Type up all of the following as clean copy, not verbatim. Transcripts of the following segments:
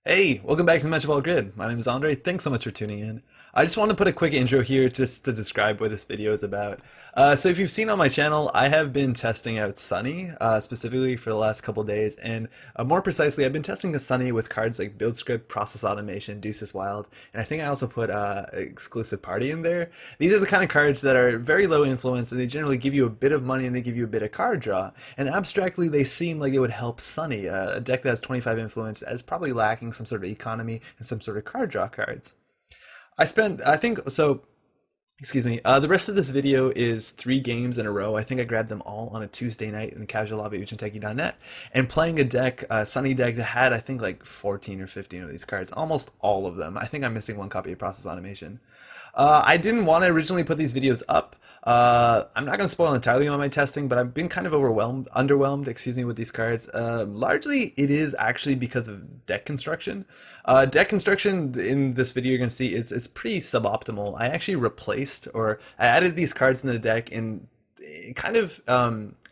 Hey, welcome back to the Matchball Grid. My name is Andre. Thanks so much for tuning in. I just want to put a quick intro here just to describe what this video is about. So if you've seen on my channel, I have been testing out Sunny, specifically for the last couple days, and more precisely, I've been testing the Sunny with cards like Build Script, Process Automation, Deuces Wild, and I think I also put Exclusive Party in there. These are the kind of cards that are very low influence, and they generally give you a bit of money and they give you a bit of card draw. And abstractly, they seem like it would help Sunny, a deck that has 25 influence, that is probably lacking some sort of economy and some sort of card draw cards. I think, so, excuse me, the rest of this video is 3 games in a row. I think I grabbed them all on a Tuesday night in the casual lobby of Uchenteki.net and playing a deck, a Sunny deck that had, I think, like 14 or 15 of these cards, almost all of them. I think I'm missing one copy of Process Automation. I didn't want to originally put these videos up. I'm not going to spoil entirely on my testing, but I've been kind of underwhelmed, excuse me, with these cards. Largely, it is actually because of deck construction. Deck construction in this video you're going to see it's pretty suboptimal. I actually replaced or I added these cards in the deck in kind of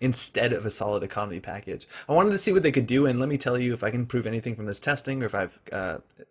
instead of a solid economy package. I wanted to see what they could do, and let me tell you, if I can prove anything from this testing, or if I've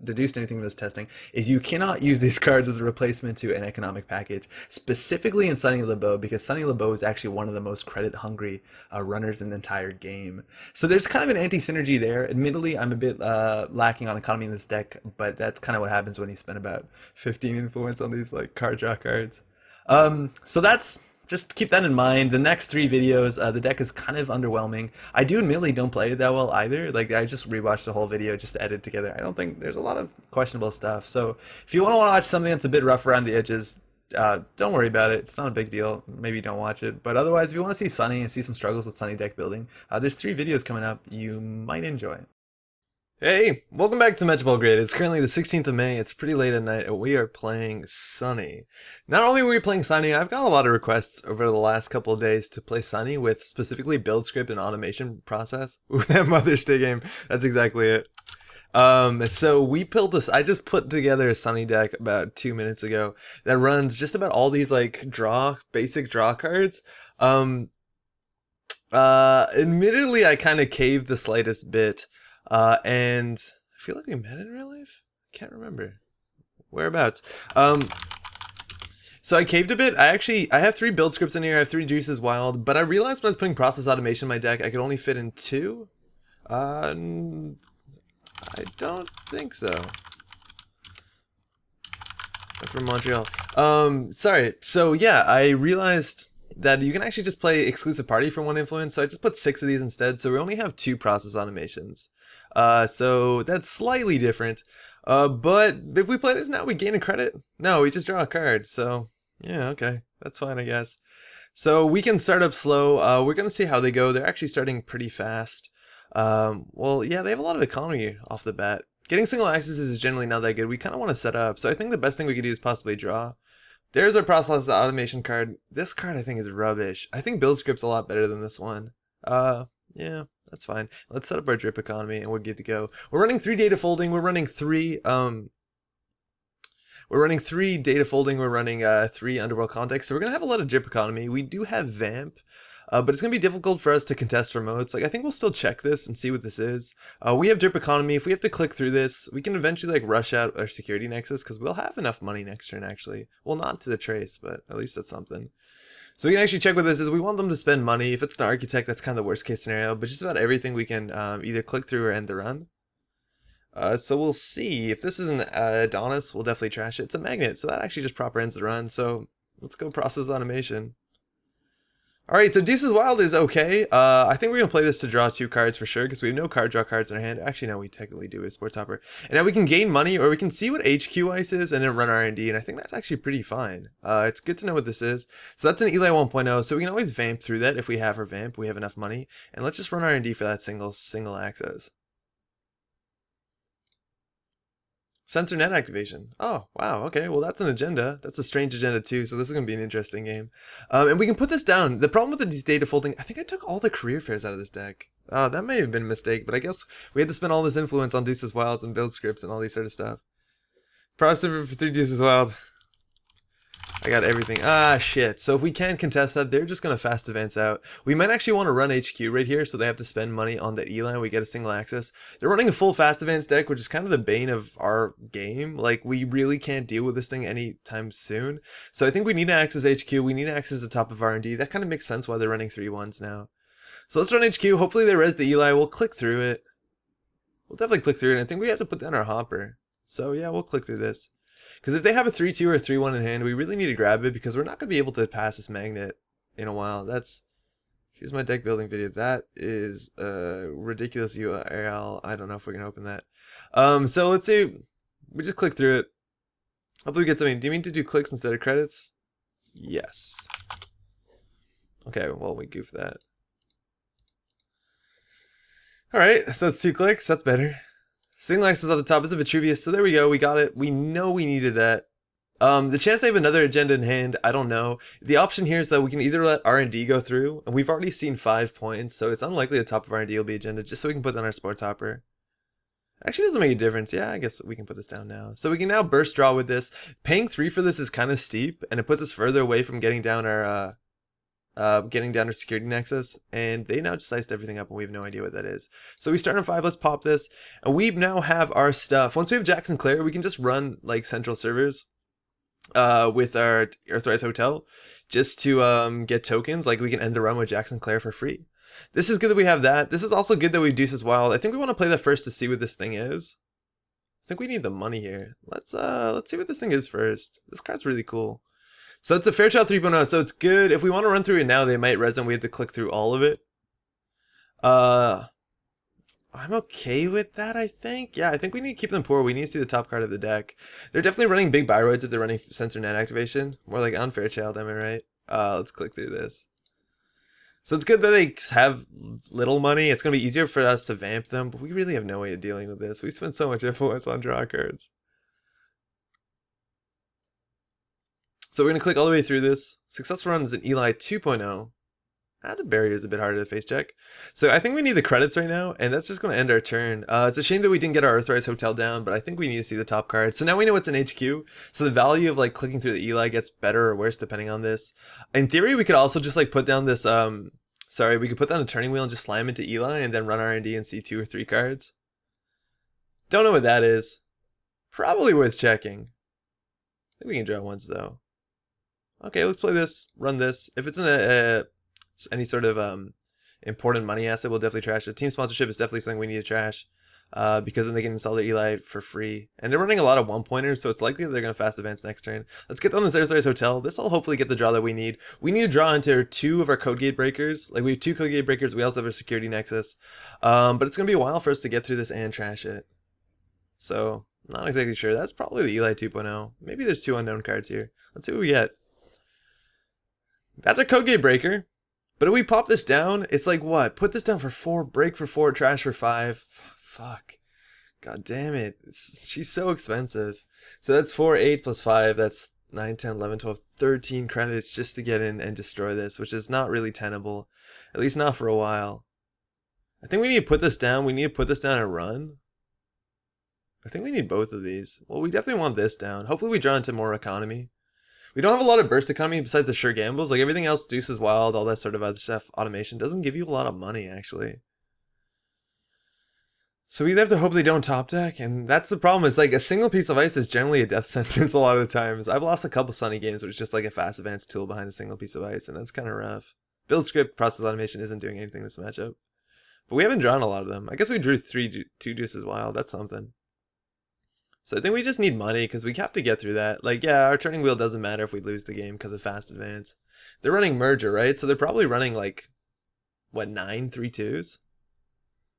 deduced anything from this testing, is you cannot use these cards as a replacement to an economic package, specifically in Sunny LeBeau, because Sunny LeBeau is actually one of the most credit-hungry runners in the entire game. So there's kind of an anti-synergy there. Admittedly, I'm a bit lacking on economy in this deck, but that's kind of what happens when you spend about 15 influence on these like card draw cards. So that's just keep that in mind. The next 3 videos, the deck is kind of underwhelming. I do admittedly don't play it that well either. Like, I just rewatched the whole video just to edit together. I don't think there's a lot of questionable stuff. So if you want to watch something that's a bit rough around the edges, don't worry about it. It's not a big deal. Maybe don't watch it. But otherwise, if you want to see Sunny and see some struggles with Sunny deck building, there's 3 videos coming up you might enjoy. Hey, welcome back to Matchball Grid. It's currently the 16th of May. It's pretty late at night, and we are playing Sunny. Not only are we playing Sunny, I've got a lot of requests over the last couple of days to play Sunny with specifically build script and automation process. Ooh, that Mother's Day game. That's exactly it. So we built this. I just put together a Sunny deck about 2 minutes ago that runs just about all these like basic draw cards. Admittedly, I kind of caved the slightest bit. And I feel like we met in real life. Can't remember whereabouts. So I caved a bit. I have 3 build scripts in here. I have 3 Deuces Wild, but I realized when I was putting process automation in my deck, I could only fit in 2. I don't think so. I'm from Montreal. Sorry. So yeah, I realized that you can actually just play exclusive party for 1 influence. So I just put 6 of these instead. So we only have 2 process automations. So that's slightly different. But if we play this now, we gain a credit. No, we just draw a card. So yeah, okay, that's fine, I guess. So we can start up slow. We're gonna see how they go. They're actually starting pretty fast. Well, yeah, they have a lot of economy off the bat. Getting single accesses is generally not that good. We kind of want to set up. So I think the best thing we could do is possibly draw. There's our process automation card. This card I think is rubbish. I think build script's a lot better than this one. Yeah, that's fine. Let's set up our drip economy and we're good to go. We're running 3 data folding. We're running 3 data folding. We're running 3 underworld context. So we're gonna have a lot of drip economy. We do have vamp. But it's going to be difficult for us to contest for modes. Like, I think we'll still check this and see what this is. We have drip economy. If we have to click through this, we can eventually like rush out our security nexus because we'll have enough money next turn actually. Well, not to the trace, but at least that's something. So we can actually check what this is. We want them to spend money. If it's an architect, that's kind of the worst case scenario. But just about everything we can either click through or end the run. So we'll see. If this is an Adonis, we'll definitely trash it. It's a magnet, so that actually just proper ends the run. So let's go process automation. Alright, so Deuces Wild is okay. I think we're going to play this to draw 2 cards for sure, because we have no card draw cards in our hand. Actually, no, we technically do with Sports Hopper. And now we can gain money, or we can see what HQ Ice is, and then run R&D, and I think that's actually pretty fine. It's good to know what this is. So that's an Eli 1.0, so we can always vamp through that if we have our vamp, we have enough money. And let's just run R&D for that single access. Sensor net activation. Oh, wow, okay, well that's an agenda. That's a strange agenda too, so this is going to be an interesting game. And we can put this down. The problem with these data folding, I think I took all the career fairs out of this deck. That may have been a mistake, but I guess we had to spend all this influence on Deuces Wilds and build scripts and all these sort of stuff. Processor for 3 Deuces Wild. I got everything. Ah, shit. So if we can't contest that, they're just going to fast advance out. We might actually want to run HQ right here, so they have to spend money on that E-line. We get a single access. They're running a full fast advance deck, which is kind of the bane of our game. Like, we really can't deal with this thing anytime soon. So I think we need to access HQ. We need to access the top of R&D. That kind of makes sense why they're running 3-1s now. So let's run HQ. Hopefully they res the Eli. We'll click through it. We'll definitely click through it. I think we have to put down our hopper. So yeah, we'll click through this. Because if they have a 3-2 or a 3-1 in hand, we really need to grab it because we're not going to be able to pass this magnet in a while. Here's my deck building video. That is a ridiculous URL. I don't know if we can open that. So let's see. We just click through it. Hopefully we get something. Do you mean to do clicks instead of credits? Yes. Okay, well, we goofed that. Alright, so that's 2 clicks. That's better. Single access at the top is a Vitruvius, so there we go, we got it. We know we needed that. The chance they have another agenda in hand, I don't know. The option here is that we can either let R&D go through, and we've already seen 5 points, so it's unlikely the top of R&D will be agenda, just so we can put down our sports hopper. Actually, it doesn't make a difference. Yeah, I guess we can put this down now. So we can now burst draw with this. Paying 3 for this is kind of steep, and it puts us further away from getting down our security nexus, and they now just sliced everything up and we have no idea what that is. So we start on 5, let's pop this, and we now have our stuff. Once we have Jackson Clare, we can just run like central servers with our Earthrise Hotel just to get tokens. Like we can end the run with Jackson Clare for free. This is good that we have that. This is also good that we Deuces Wild. I think we want to play that first to see what this thing is. I think we need the money here. Let's see what this thing is first. This card's really cool. So it's a Fairchild 3.0, so it's good. If we want to run through it now, they might res and we have to click through all of it. I'm okay with that, I think. Yeah, I think we need to keep them poor. We need to see the top card of the deck. They're definitely running big Byroids if they're running Sensor Net activation. More like on Fairchild, am I right? Let's click through this. So it's good that they have little money. It's going to be easier for us to vamp them, but we really have no way of dealing with this. We spent so much influence on draw cards. So we're going to click all the way through this. Successful run is an Eli 2.0. The barrier is a bit harder to face check. So I think we need the credits right now, and that's just going to end our turn. It's a shame that we didn't get our Earthrise Hotel down, but I think we need to see the top card. So now we know it's an HQ, so the value of like clicking through the Eli gets better or worse depending on this. In theory, we could also just like put down this, we could put down a turning wheel and just slam into Eli and then run R&D and see 2 or 3 cards. Don't know what that is. Probably worth checking. I think we can draw once though. Okay, let's play this, run this. If it's in any sort of important money asset, we'll definitely trash it. Team sponsorship is definitely something we need to trash because then they can install the Eli for free. And they're running a lot of 1-pointers, so it's likely that they're going to fast advance next turn. Let's get on this Earthrise Hotel. This will hopefully get the draw that we need. We need to draw into 2 of our code gate breakers. Like we have 2 code gate breakers. We also have a security nexus. But it's going to be a while for us to get through this and trash it. So, not exactly sure. That's probably the Eli 2.0. Maybe there's 2 unknown cards here. Let's see what we get. That's a code gate breaker. But if we pop this down, it's like what? Put this down for 4, break for 4, trash for 5. Fuck. God damn it. She's so expensive. So that's 4, 8 plus 5. That's 9, 10, 11, 12, 13 credits just to get in and destroy this, which is not really tenable. At least not for a while. I think we need to put this down. We need to put this down and run. I think we need both of these. Well, we definitely want this down. Hopefully we draw into more economy. We don't have a lot of burst economy besides the sure gambles. Like everything else, Deuces Wild, all that sort of other stuff, automation doesn't give you a lot of money actually. So we have to hope they don't top deck, and that's the problem. Is like a single piece of ice is generally a death sentence a lot of the times. I've lost a couple Sunny games, which is just like a fast advance tool behind a single piece of ice, and that's kind of rough. Build script, process automation isn't doing anything this matchup, but we haven't drawn a lot of them. I guess we drew 2 Deuces Wild. That's something. So I think we just need money because we have to get through that. Like, yeah, our turning wheel doesn't matter if we lose the game because of fast advance. They're running merger, right? So they're probably running like, what, 9 3-2s?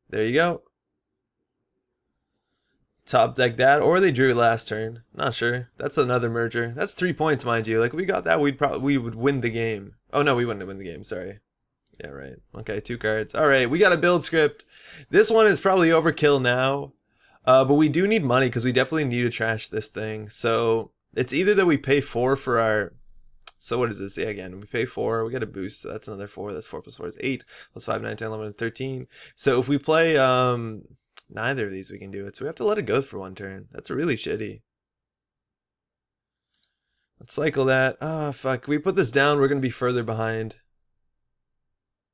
There you go. Top deck that, or they drew last turn. Not sure. That's another merger. That's 3 points, mind you. Like, if we got that, we would win the game. Oh, no, we wouldn't win the game. Sorry. Yeah, right. Okay, 2 cards. All right, we got a build script. This one is probably overkill now. But we do need money because we definitely need to trash this thing. So it's either that we pay 4 for our... So what is this? Yeah, again, we pay 4. We get a boost. So that's another 4. That's 4 plus 4 is 8. Plus 5, 9, 10, 11, 13. So if we play neither of these, we can do it. So we have to let it go for 1 turn. That's really shitty. Let's cycle that. Ah, fuck. If we put this down, we're gonna be further behind.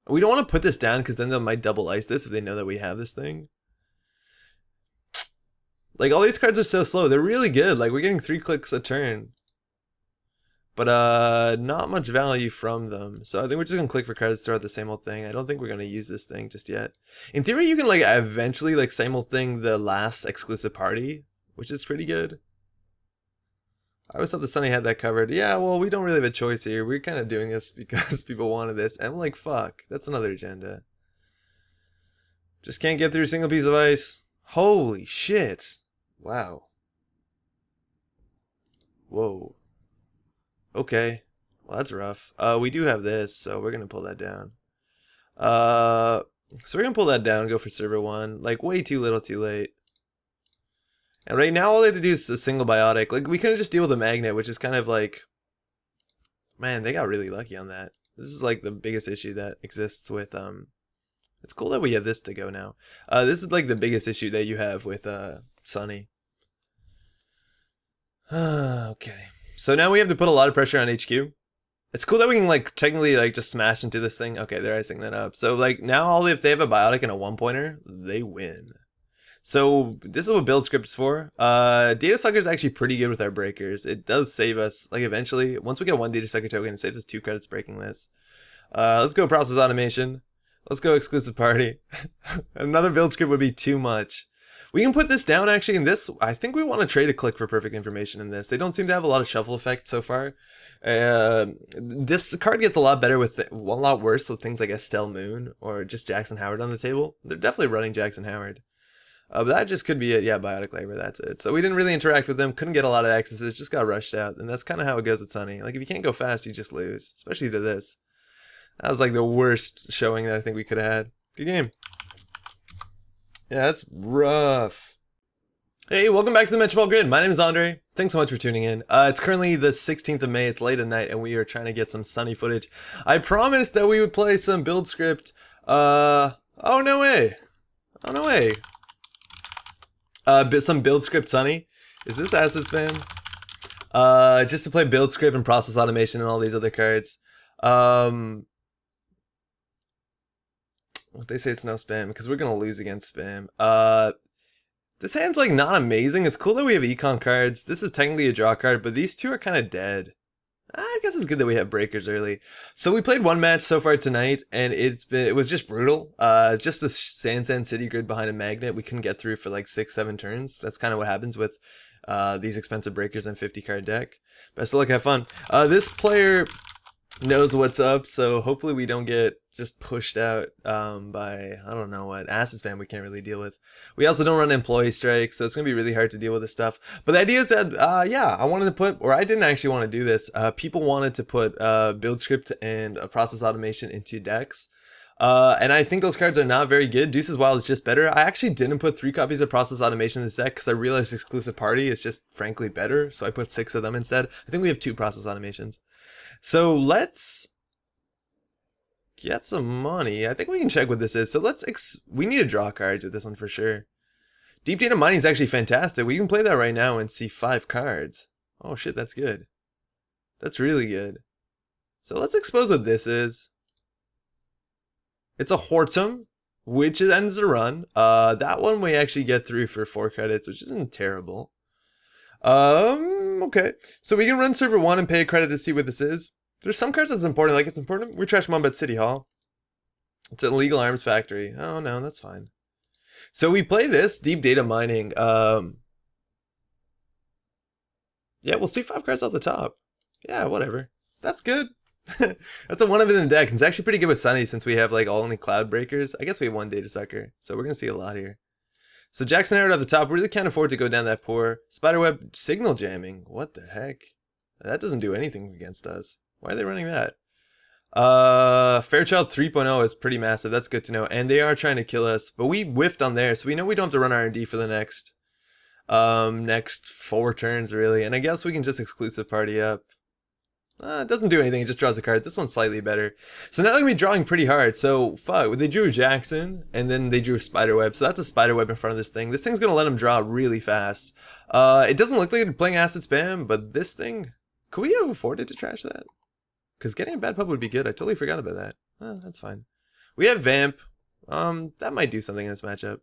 We don't want to put this down because then they might double ice this if they know that we have this thing. Like, all these cards are so slow. They're really good. Like, we're getting 3 clicks a turn. But, not much value from them. So I think we're just gonna click for cards throughout the same old thing. I don't think we're gonna use this thing just yet. In theory, you can, like, eventually, like, same old thing the last exclusive party, which is pretty good. I always thought the Sunny had that covered. Yeah, well, we don't really have a choice here. We're kind of doing this because people wanted this. And I'm like, fuck, that's another agenda. Just can't get through a single piece of ice. Holy shit. Wow. Whoa. Okay. Well, that's rough. We do have this, so we're going to pull that down. So we're going to pull that down and go for server 1. Like, way too little too late. And right now, all they have to do is a single biotic. Like, we couldn't just deal with a magnet, which is kind of like... Man, they got really lucky on that. This is like the biggest issue that exists with... It's cool that we have this to go now. This is like the biggest issue that you have with Sunny. Okay. So now we have to put a lot of pressure on HQ. It's cool that we can like technically like just smash into this thing. Okay, they're icing that up. So like now if they have a biotic and a 1-pointer, they win. So this is what build script is for. Data Sucker is actually pretty good with our breakers. It does save us, like eventually, once we get 1 Data Sucker token, it saves us 2 credits breaking this. Let's go process automation. Let's go exclusive party. Another build script would be too much. We can put this down actually in this. I think we want to trade a click for perfect information in this. They don't seem to have a lot of shuffle effect so far. This card gets a lot better with, a lot worse with things like Estelle Moon or just Jackson Howard on the table. They're definitely running Jackson Howard. But that just could be it. Yeah, Biotic Labor, that's it. So we didn't really interact with them, couldn't get a lot of accesses, just got rushed out. And that's kind of how it goes with Sunny. Like, if you can't go fast, you just lose, especially to this. That was like the worst showing that I think we could have had. Good game. Yeah, that's rough. Hey, welcome back to the Metropole Grid. My name is Andre. Thanks so much for tuning in. It's currently the 16th of May. It's late at night, and we are trying to get some Sunny footage. I promised that we would play some build script. Oh, no way. Oh, no way. Some build script Sunny. Is this asset spam? Just to play build script and process automation and all these other cards. They say it's no spam because we're gonna lose against spam. This hand's like not amazing. It's cool that we have econ cards. This is technically a draw card, but these two are kind of dead. I guess it's good that we have breakers early. So we played one match so far tonight, and it was just brutal. Just the Sand City grid behind a magnet we couldn't get through for like 6-7 turns. That's kind of what happens with these expensive breakers and 50 card deck. Best of luck, have fun. This player knows what's up, so hopefully we don't get just pushed out by, I don't know what, acid spam we can't really deal with. We also don't run employee strikes, so it's going to be really hard to deal with this stuff. But the idea is that, yeah, I wanted to put, or I didn't actually want to do this, people wanted to put build script and process automation into decks. And I think those cards are not very good. Deuce's Wild is just better. I actually didn't put 3 copies of process automation in this deck because I realized exclusive party is just frankly better, so I put 6 of them instead. I think we have 2 process automations. So let's get some money. I think we can check what this is. So we need to draw cards with this one for sure. Deep Data Mining is actually fantastic. We can play that right now and see 5 cards. Oh shit, that's good. That's really good. So let's expose what this is. It's a Hortum, which ends the run. That one we actually get through for 4 credits, which isn't terrible. Okay. So we can run server 1 and pay a credit to see what this is. There's some cards that's important, like it's important. We trash Mumbai City Hall. It's an illegal arms factory. Oh no, that's fine. So we play this, Deep Data Mining. Yeah, we'll see 5 cards off the top. Yeah, whatever. That's good. That's a one of it in the deck. It's actually pretty good with Sunny since we have like all only cloud breakers. I guess we have 1 Data Sucker, so we're gonna see a lot here. So Jackson Howard at the top. We really can't afford to go down that poor. Spiderweb signal jamming. What the heck? That doesn't do anything against us. Why are they running that? Fairchild 3.0 is pretty massive. That's good to know. And they are trying to kill us, but we whiffed on there, so we know we don't have to run R&D for the next 4 turns really. And I guess we can just exclusive party up. It doesn't do anything, it just draws a card. This one's slightly better. So now they're going to be drawing pretty hard. So, fuck, they drew Jackson, and then they drew a Spiderweb. So that's a Spiderweb in front of this thing. This thing's going to let them draw really fast. It doesn't look like they're playing Acid Spam, but this thing Could we have afforded to trash that? Because getting a bad pub would be good. I totally forgot about that. That's fine. We have Vamp. That might do something in this matchup.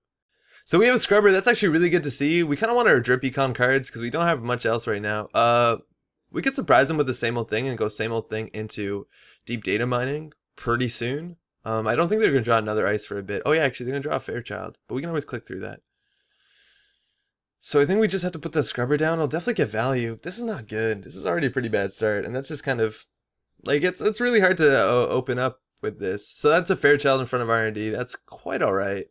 So we have a Scrubber. That's actually really good to see. We kind of want our Drip Econ cards because we don't have much else right now. We could surprise them with the same old thing and go same old thing into deep data mining pretty soon. I don't think they're going to draw another ice for a bit. Oh yeah, actually they're going to draw a Fairchild, but we can always click through that. So I think we just have to put the Scrubber down. I'll definitely get value. This is not good. This is already a pretty bad start, and that's just kind of like it's really hard to open up with this. So that's a Fairchild in front of R&D. That's quite all right.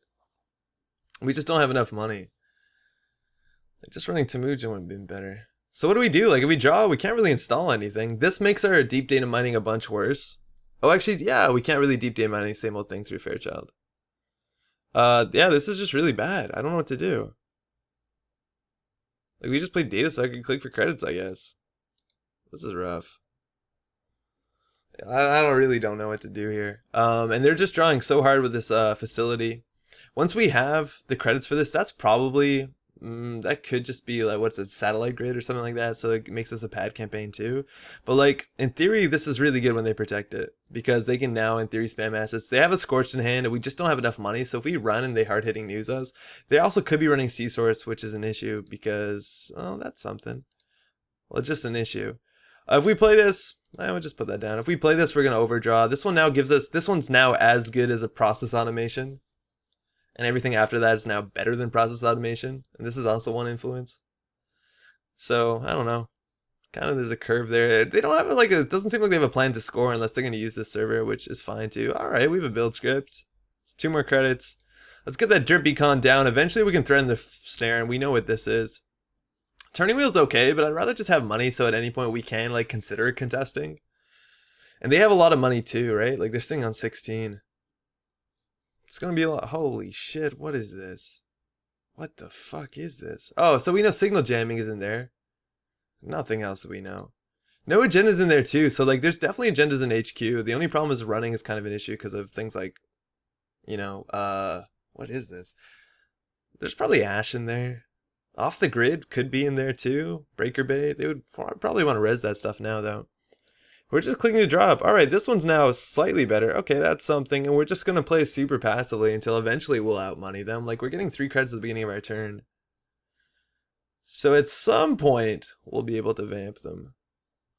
We just don't have enough money. Like just running Temujin would have been better. So what do we do? Like if we draw, we can't really install anything. This makes our deep data mining a bunch worse. Oh, actually, yeah, we can't really deep data mining same old thing through Fairchild. Yeah, this is just really bad. I don't know what to do. Like we just played data so I could click for credits, I guess. This is rough. I don't know what to do here. And they're just drawing so hard with this facility. Once we have the credits for this, that's probably that could just be like what's it, satellite grid or something like that. So it makes this a pad campaign too. But like in theory, this is really good when they protect it because they can now in theory spam assets. They have a Scorched in hand, and we just don't have enough money. So if we run and they hard hitting news us, they also could be running C Source, which is an issue because that's something. Well, it's just an issue. If we play this, I would just put that down. If we play this, we're gonna overdraw. This one now gives us. This one's now as good as a process automation. And everything after that is now better than process automation. And this is also one influence. So, I don't know. Kind of there's a curve there. They don't have like it doesn't seem like they have a plan to score unless they're going to use this server, which is fine too. Alright, we have a build script. It's 2 more credits. Let's get that Drip Beacon down. Eventually we can threaten the snare, and we know what this is. Turning wheel's okay, but I'd rather just have money so at any point we can like consider contesting. And they have a lot of money too, right? Like they're sitting on 16. It's gonna be a lot. Holy shit, what is this? What the fuck is this? Oh, so we know signal jamming is in there. Nothing else we know. No agendas in there too, so like there's definitely agendas in HQ. The only problem is running is kind of an issue because of things like, you know, what is this? There's probably Ash in there. Off the grid could be in there too. Breaker Bay, they would probably want to res that stuff now though. We're just clicking to drop. Alright, this one's now slightly better. Okay, that's something. And we're just going to play super passively until eventually we'll outmoney them. Like, we're getting 3 credits at the beginning of our turn. So at some point, we'll be able to vamp them.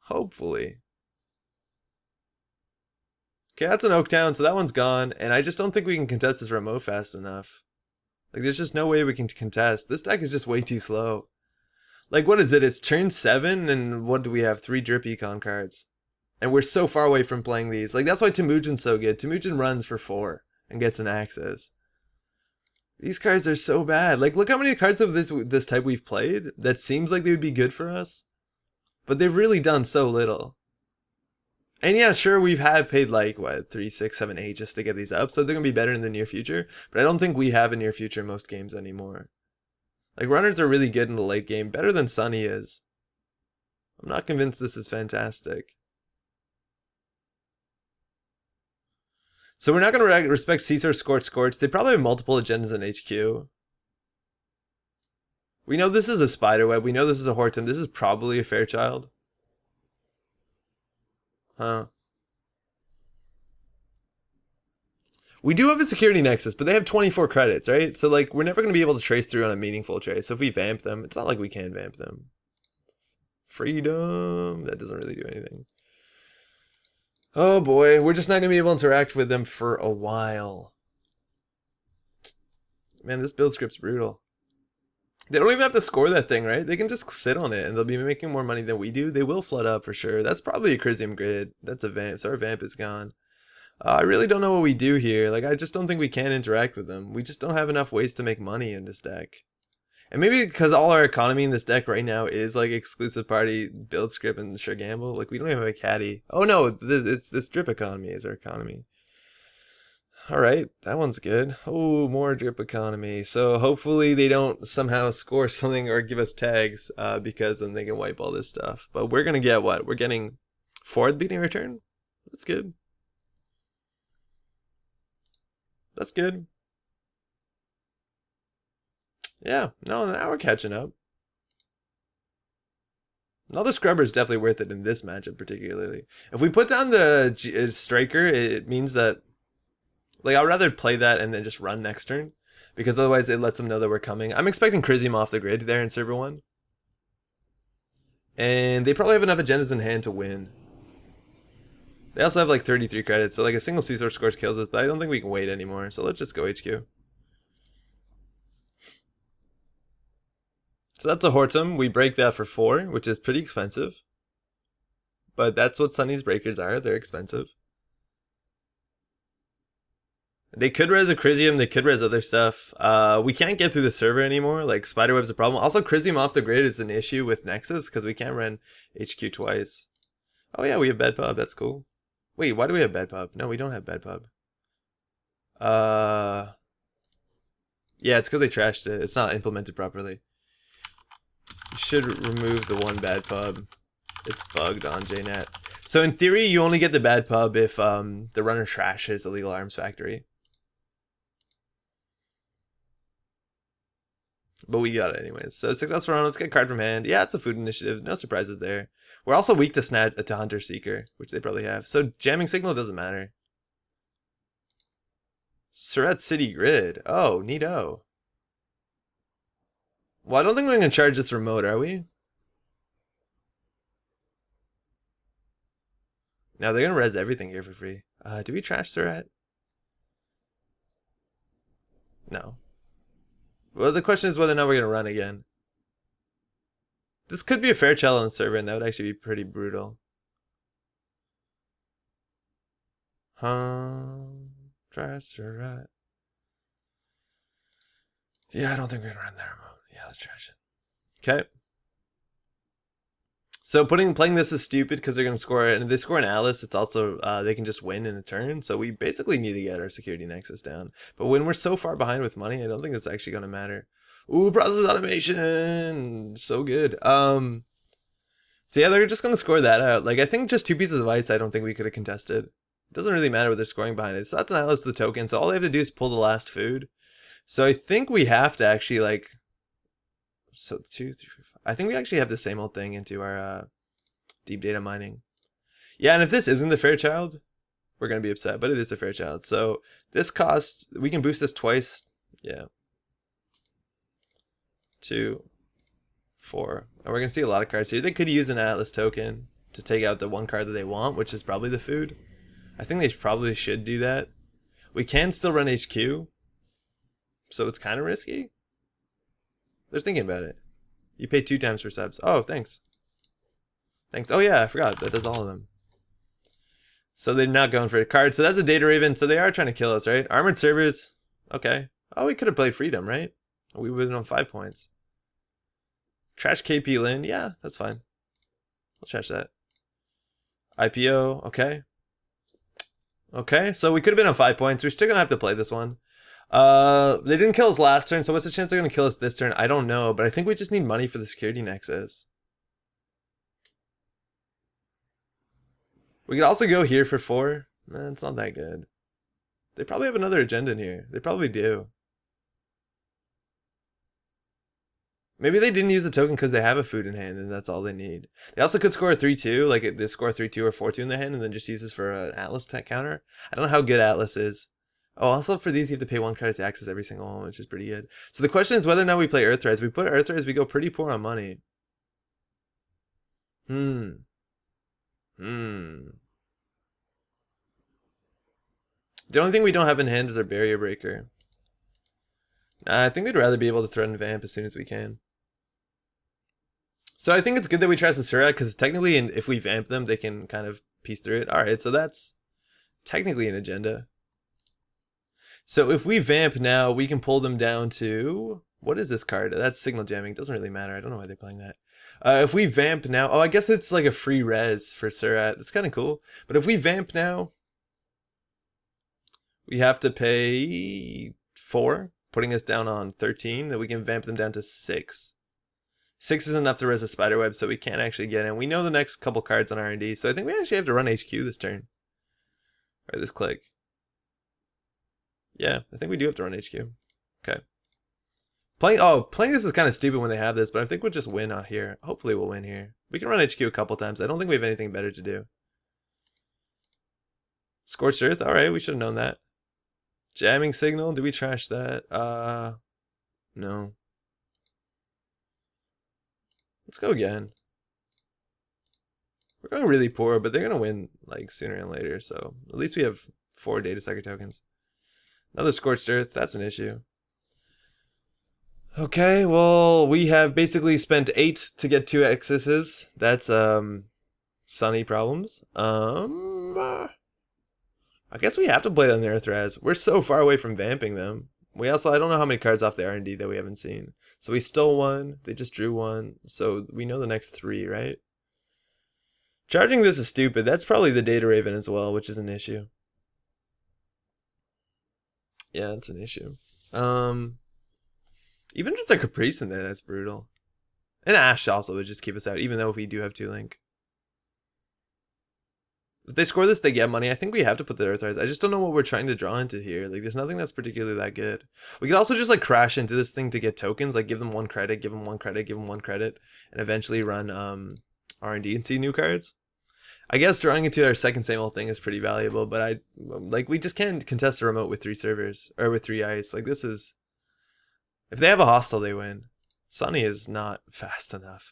Hopefully. Okay, that's an Oaktown, so that one's gone. And I just don't think we can contest this remote fast enough. Like, there's just no way we can contest. This deck is just way too slow. Like, what is it? It's turn 7, and what do we have? 3 Drip Econ cards. And we're so far away from playing these. Like, that's why Temujin's so good. Temujin runs for 4 and gets an access. These cards are so bad. Like, look how many cards of this type we've played that seems like they would be good for us. But they've really done so little. And yeah, sure, we've had paid like, what, 3, 6, 7, 8 just to get these up. So they're going to be better in the near future. But I don't think we have a near future in most games anymore. Like, runners are really good in the late game. Better than Sunny is. I'm not convinced this is fantastic. So we're not going to respect Caesar Scorch. They probably have multiple agendas in HQ. We know this is a Spiderweb. We know this is a Horton. This is probably a Fairchild. Huh. We do have a security nexus, but they have 24 credits, right? So like we're never going to be able to trace through on a meaningful trace. So if we vamp them, it's not like we can vamp them. Freedom. That doesn't really do anything. Oh boy, we're just not going to be able to interact with them for a while. Man, this build script's brutal. They don't even have to score that thing, right? They can just sit on it and they'll be making more money than we do. They will flood up for sure. That's probably a Crisium grid. That's a vamp. So our vamp is gone. I really don't know what we do here. Like, I just don't think we can interact with them. We just don't have enough ways to make money in this deck. And maybe because all our economy in this deck right now is like exclusive party, build script, and sure gamble. Like we don't even have a caddy. Oh no, it's this drip economy is our economy. All right, that one's good. Oh, more drip economy. So hopefully they don't somehow score something or give us tags because then they can wipe all this stuff. But we're gonna get what? We're getting 4 at the beginning of our turn. That's good. That's good. Yeah, no, now we're catching up. Another scrubber is definitely worth it in this matchup particularly. If we put down the striker, it means that, like, I'd rather play that and then just run next turn, because otherwise it lets them know that we're coming. I'm expecting Chrysium off the grid there in server 1. And they probably have enough agendas in hand to win. They also have like 33 credits, so like a single C-Source scores kills us, but I don't think we can wait anymore, so let's just go HQ. So that's a Hortum. We break that for 4, which is pretty expensive. But that's what Sunny's breakers are. They're expensive. They could res a Chrysium. They could res other stuff. We can't get through the server anymore. Like, Spiderweb's a problem. Also, Chrysium off the grid is an issue with Nexus because we can't run HQ twice. Oh yeah, we have Bad Pub. That's cool. Wait, why do we have Bad Pub? No, we don't have Bad Pub. Yeah, it's because they trashed it. It's not implemented properly. You should remove the one Bad Pub. It's bugged on JNet. So in theory, you only get the Bad Pub if the runner trashes Illegal Arms Factory. But we got it anyways. So successful run. Let's get a card from hand. Yeah, it's a food initiative. No surprises there. We're also weak to Hunter Seeker, which they probably have. So jamming signal doesn't matter. Surratt City Grid. Oh, neato. Well, I don't think we're going to charge this remote, are we? No, they're going to res everything here for free. Do we trash Surratt? No. Well, the question is whether or not we're going to run again. This could be a fair challenge server, and that would actually be pretty brutal. Trash Surratt. Yeah, I don't think we're going to run that remote. Yeah, let's trash it. Okay. So playing this is stupid because they're going to score, and if they score an Alice, it's also, they can just win in a turn. So we basically need to get our security nexus down. But when we're so far behind with money, I don't think it's actually going to matter. Ooh, process automation. So good. So yeah, they're just going to score that out. Like, I think just 2 pieces of ice, I don't think we could have contested. It doesn't really matter what they're scoring behind it. So that's an Alice to the token. So all they have to do is pull the last food. So I think we have to actually, like, so 2, 3, 4, 5. I think we actually have the same old thing into our deep data mining. Yeah, and if this isn't the Fairchild, we're going to be upset, but it is the Fairchild. So this costs, we can boost this twice. Yeah. 2, 4. And we're going to see a lot of cards here. They could use an Atlas token to take out the one card that they want, which is probably the food. I think they probably should do that. We can still run HQ, so it's kind of risky. They're thinking about it. You pay 2 times for subs. Oh, thanks. Thanks. Oh yeah, I forgot. That does all of them. So they're not going for a card. So that's a Data Raven. So they are trying to kill us, right? Armored Servers. Okay. Oh, we could have played Freedom, right? We would have known 5 points. Trash KP Lin. Yeah, that's fine. We'll trash that. IPO. Okay. Okay, so we could have been on 5 points. We're still going to have to play this one. They didn't kill us last turn, so what's the chance they're going to kill us this turn? I don't know, but I think we just need money for the security nexus. We could also go here for 4. It's not that good. They probably have another agenda in here. They probably do. Maybe they didn't use the token because they have a food in hand and that's all they need. They also could score a 3-2, like they score 3-2 or 4-2 in the hand and then just use this for an Atlas tech counter. I don't know how good Atlas is. Oh, also for these you have to pay 1 credit to access every single one, which is pretty good. So the question is whether or not we play Earthrise. If we put Earthrise, we go pretty poor on money. The only thing we don't have in hand is our Barrier Breaker. I think we'd rather be able to threaten Vamp as soon as we can. So I think it's good that we trash the Surratt, because technically if we Vamp them, they can kind of piece through it. Alright, so that's technically an agenda. So if we Vamp now, we can pull them down to... What is this card? That's Signal Jamming. Doesn't really matter. I don't know why they're playing that. If we Vamp now... Oh, I guess it's like a free res for Surratt. That's kind of cool. But if we Vamp now... We have to pay 4, putting us down on 13. Then we can Vamp them down to 6. 6 is enough to res a Spiderweb, so we can't actually get in. We know the next couple cards on R&D, so I think we actually have to run HQ this turn. Or this click. Yeah, I think we do have to run HQ. Okay. Playing this is kind of stupid when they have this, but I think we'll just win out here. Hopefully we'll win here. We can run HQ a couple times. I don't think we have anything better to do. Scorched Earth? Alright, we should have known that. Jamming Signal? Did we trash that? No. Let's go again. We're going really poor, but they're going to win like sooner than later, so at least we have 4 data sucker tokens. Another Scorched Earth, that's an issue. Okay, well, we have basically spent 8 to get 2 excesses. That's sunny problems. I guess we have to play on the Earthraz. We're so far away from vamping them. We also, I don't know how many cards off the R&D that we haven't seen. So we stole 1, they just drew 1, so we know the next 3, right? Charging this is stupid. That's probably the Data Raven as well, which is an issue. Yeah, that's an issue. Even just a Caprice in there, that's brutal. And Ash also would just keep us out, even though if we do have 2 Link. If they score this, they get money. I think we have to put the Earthrise. I just don't know what we're trying to draw into here. Like, there's nothing that's particularly that good. We could also just, like, crash into this thing to get tokens. Like, give them 1 credit, give them 1 credit, give them 1 credit. And eventually run R&D and see new cards. I guess drawing into our second same old thing is pretty valuable. But we just can't contest a remote with 3 servers. Or with 3 ice. Like, this is... If they have a hostile, they win. Sunny is not fast enough.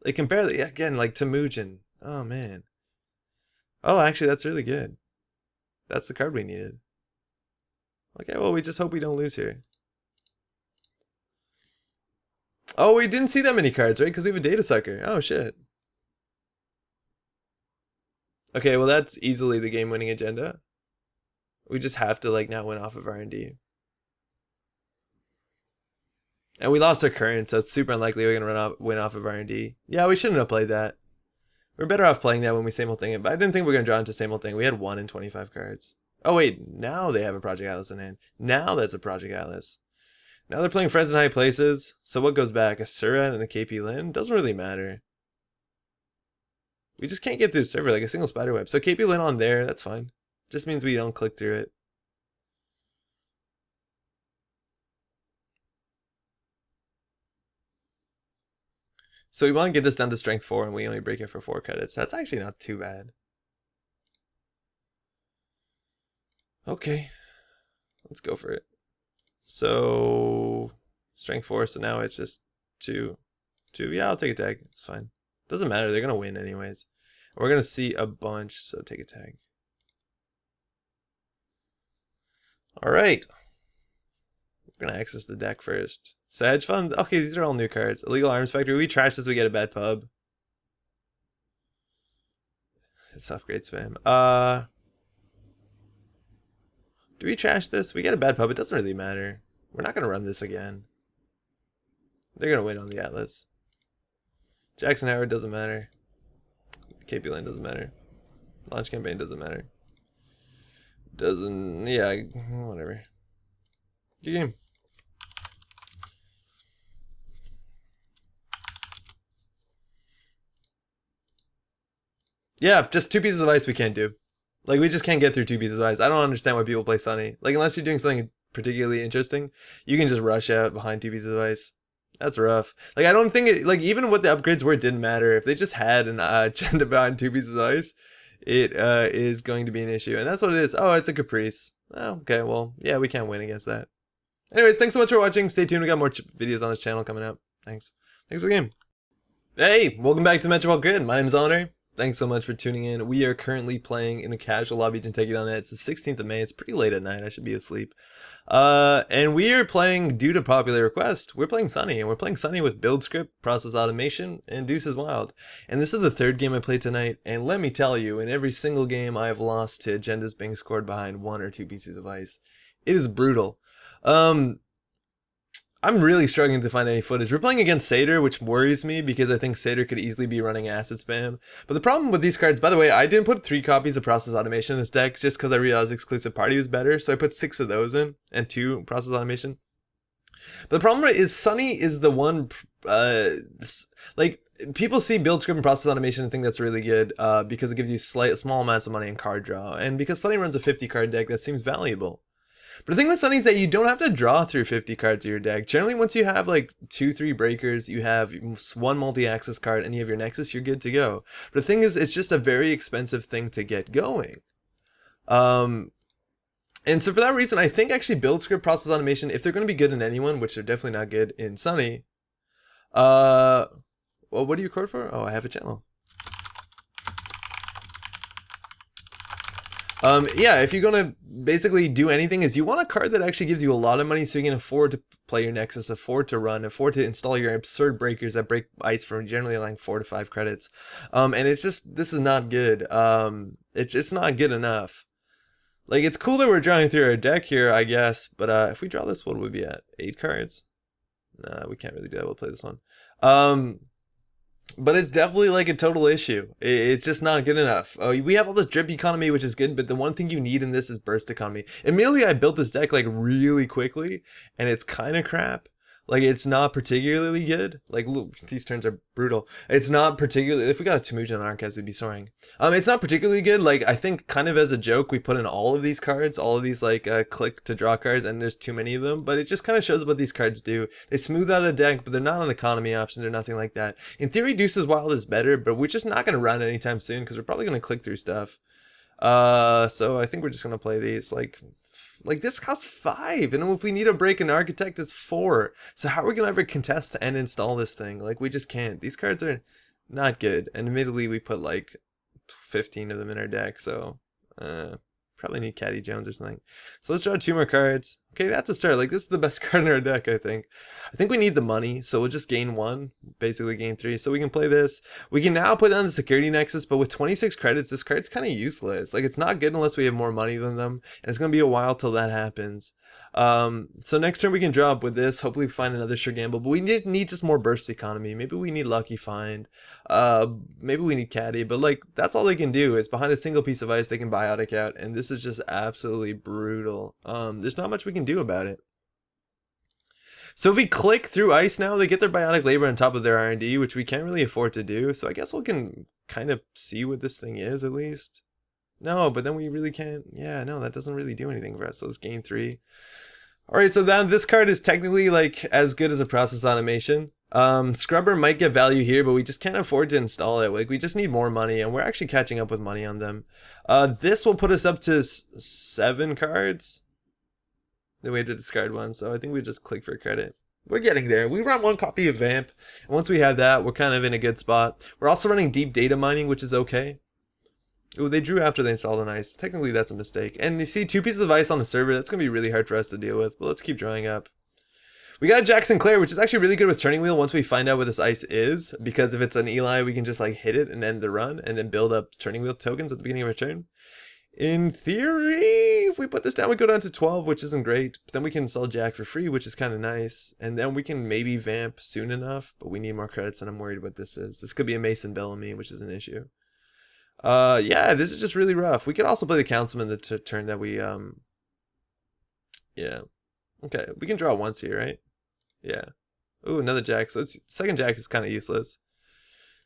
They can barely... Again, like, Temujin. Oh, man. Oh, actually, that's really good. That's the card we needed. Okay, well, we just hope we don't lose here. Oh, we didn't see that many cards, right? Because we have a Data Sucker. Oh, shit. Okay, well, that's easily the game-winning agenda. We just have to, like, not win off of R&D. And we lost our current, so it's super unlikely we're going to win off of R&D. Yeah, we shouldn't have played that. We're better off playing that when we same old thing it, but I didn't think we were going to draw into same old thing. We had 1 in 25 cards. Oh wait, now they have a Project Atlas in hand. Now that's a Project Atlas. Now they're playing Friends in High Places. So what goes back? A Surat and a KP Lin? Doesn't really matter. We just can't get through the server like a single spider web. So KP Lin on there, that's fine. Just means we don't click through it. So we want to get this down to strength 4 and we only break it for 4 credits. That's actually not too bad. Okay. Let's go for it. So strength 4, so now it's just 2. Yeah, I'll take a tag. It's fine. Doesn't matter, they're gonna win anyways. We're gonna see a bunch, so take a tag. Alright. We're gonna access the deck first. So hedge fund, okay, these are all new cards. Illegal Arms Factory, we trash this, we get a bad pub. It's upgrade spam. Do we trash this? We get a bad pub, it doesn't really matter. We're not gonna run this again. They're gonna win on the Atlas. Jackson Howard doesn't matter. KP Lane doesn't matter. Launch campaign doesn't matter. Doesn't, yeah, whatever. Good game. Yeah, just 2 pieces of ice we can't do. Like, we just can't get through 2 pieces of ice. I don't understand why people play Sunny. Like, unless you're doing something particularly interesting, you can just rush out behind 2 pieces of ice. That's rough. Like, I don't think it, like, even what the upgrades were, it didn't matter. If they just had an agenda behind 2 pieces of ice, it is going to be an issue. And that's what it is. Oh, it's a Caprice. Oh, okay, well, yeah, we can't win against that. Anyways, thanks so much for watching. Stay tuned. We got more videos on this channel coming up. Thanks. Thanks for the game. Hey, welcome back to Metro Grid. My name is Andre. Thanks so much for tuning in. We are currently playing in a casual lobby. You can take it on it. It's the 16th of May. It's pretty late at night. I should be asleep. And we are playing, due to popular request, we're playing Sunny. And we're playing Sunny with build script, process automation, and Deuce is Wild. And this is the 3rd game I played tonight. And let me tell you, in every single game I have lost to agendas being scored behind 1 or 2 pieces of ice. It is brutal. I'm really struggling to find any footage. We're playing against Satyr, which worries me because I think Satyr could easily be running acid spam. But the problem with these cards, by the way, I didn't put 3 copies of Process Automation in this deck just because I realized Exclusive Party was better. So I put 6 of those in and 2 Process Automation. But the problem is Sunny is the one, like, people see build script and Process Automation and think that's really good because it gives you small amounts of money and card draw. And because Sunny runs a 50 card deck, that seems valuable. But the thing with Sunny is that you don't have to draw through 50 cards of your deck. Generally, once you have like 2, 3 breakers, you have one multi-access card, and you have your Nexus, you're good to go. But the thing is, it's just a very expensive thing to get going. And so for that reason, I think actually build script process automation, if they're going to be good in anyone, which they're definitely not good in Sunny. Well, what do you record for? Oh, I have a channel. Yeah, if you're gonna basically do anything, is you want a card that actually gives you a lot of money so you can afford to play your Nexus, afford to run, afford to install your absurd breakers that break ice for generally like 4 to 5 credits. And it's just, this is not good. It's just not good enough. Like, it's cool that we're drawing through our deck here, I guess, but if we draw this, what would we be at? 8 cards? Nah, we can't really do that. We'll play this one. But it's definitely like a total issue. It's just not good enough. We have all this drip economy, which is good, but the one thing you need in this is burst economy. Admittedly, I built this deck like really quickly, and it's kind of crap. Like, it's not particularly good. Like, look, these turns are brutal. It's not particularly, if we got a Temujin on Archives, we'd be soaring. It's not particularly good. Like, I think kind of as a joke, we put in all of these cards, all of these like click to draw cards, and there's too many of them, but it just kind of shows what these cards do. They smooth out a deck, but they're not an economy option. They're nothing like that. In theory, Deuce's Wild is better, but we're just not going to run anytime soon because we're probably going to click through stuff. So I think we're just going to play these like this costs 5, and if we need a break in Architect, it's 4. So how are we gonna ever contest and install this thing? Like, we just can't. These cards are not good, and admittedly we put like 15 of them in our deck, so probably need Caddy Jones or something. So let's draw 2 more cards. Okay, that's a start. Like, this is the best card in our deck, I think. I think we need the money, so we'll just gain 1, basically gain 3. So we can play this. We can now put on the Security Nexus, but with 26 credits, this card's kind of useless. Like, it's not good unless we have more money than them, and it's going to be a while till that happens. So next turn we can draw up with this. Hopefully we find another sure gamble, but we need just more burst economy. Maybe we need Lucky Find. Maybe we need Caddy, but like, that's all they can do is behind a single piece of ice they can biotic out, and this is just absolutely brutal. There's not much we can do about it. So if we click through ice now, they get their biotic labor on top of their R&D, which we can't really afford to do. So I guess we can kind of see what this thing is at least. No, but then we really can't. Yeah, no, that doesn't really do anything for us. So let's gain 3. All right, so then this card is technically like as good as a process automation. Scrubber might get value here, but we just can't afford to install it. Like, we just need more money, and we're actually catching up with money on them. This will put us up to 7 cards. Then we have to discard 1, so I think we just click for credit. We're getting there. We run 1 copy of Vamp, and once we have that, we're kind of in a good spot. We're also running deep data mining, which is okay. Ooh, they drew after they installed an ice. Technically, that's a mistake. And you see 2 pieces of ice on the server. That's going to be really hard for us to deal with, but let's keep drawing up. We got Jackson Clare, which is actually really good with Turning Wheel once we find out what this ice is, because if it's an Eli, we can just like hit it and end the run, and then build up Turning Wheel tokens at the beginning of our turn. In theory, if we put this down, we go down to 12, which isn't great. But then we can sell Jack for free, which is kind of nice. And then we can maybe vamp soon enough, but we need more credits, and I'm worried what this is. This could be a Mason Bellamy, which is an issue. Yeah, this is just really rough. We could also play the Councilman the turn that we, yeah. Okay, we can draw once here, right? Yeah. Ooh, another Jack. So it's, second Jack is kind of useless.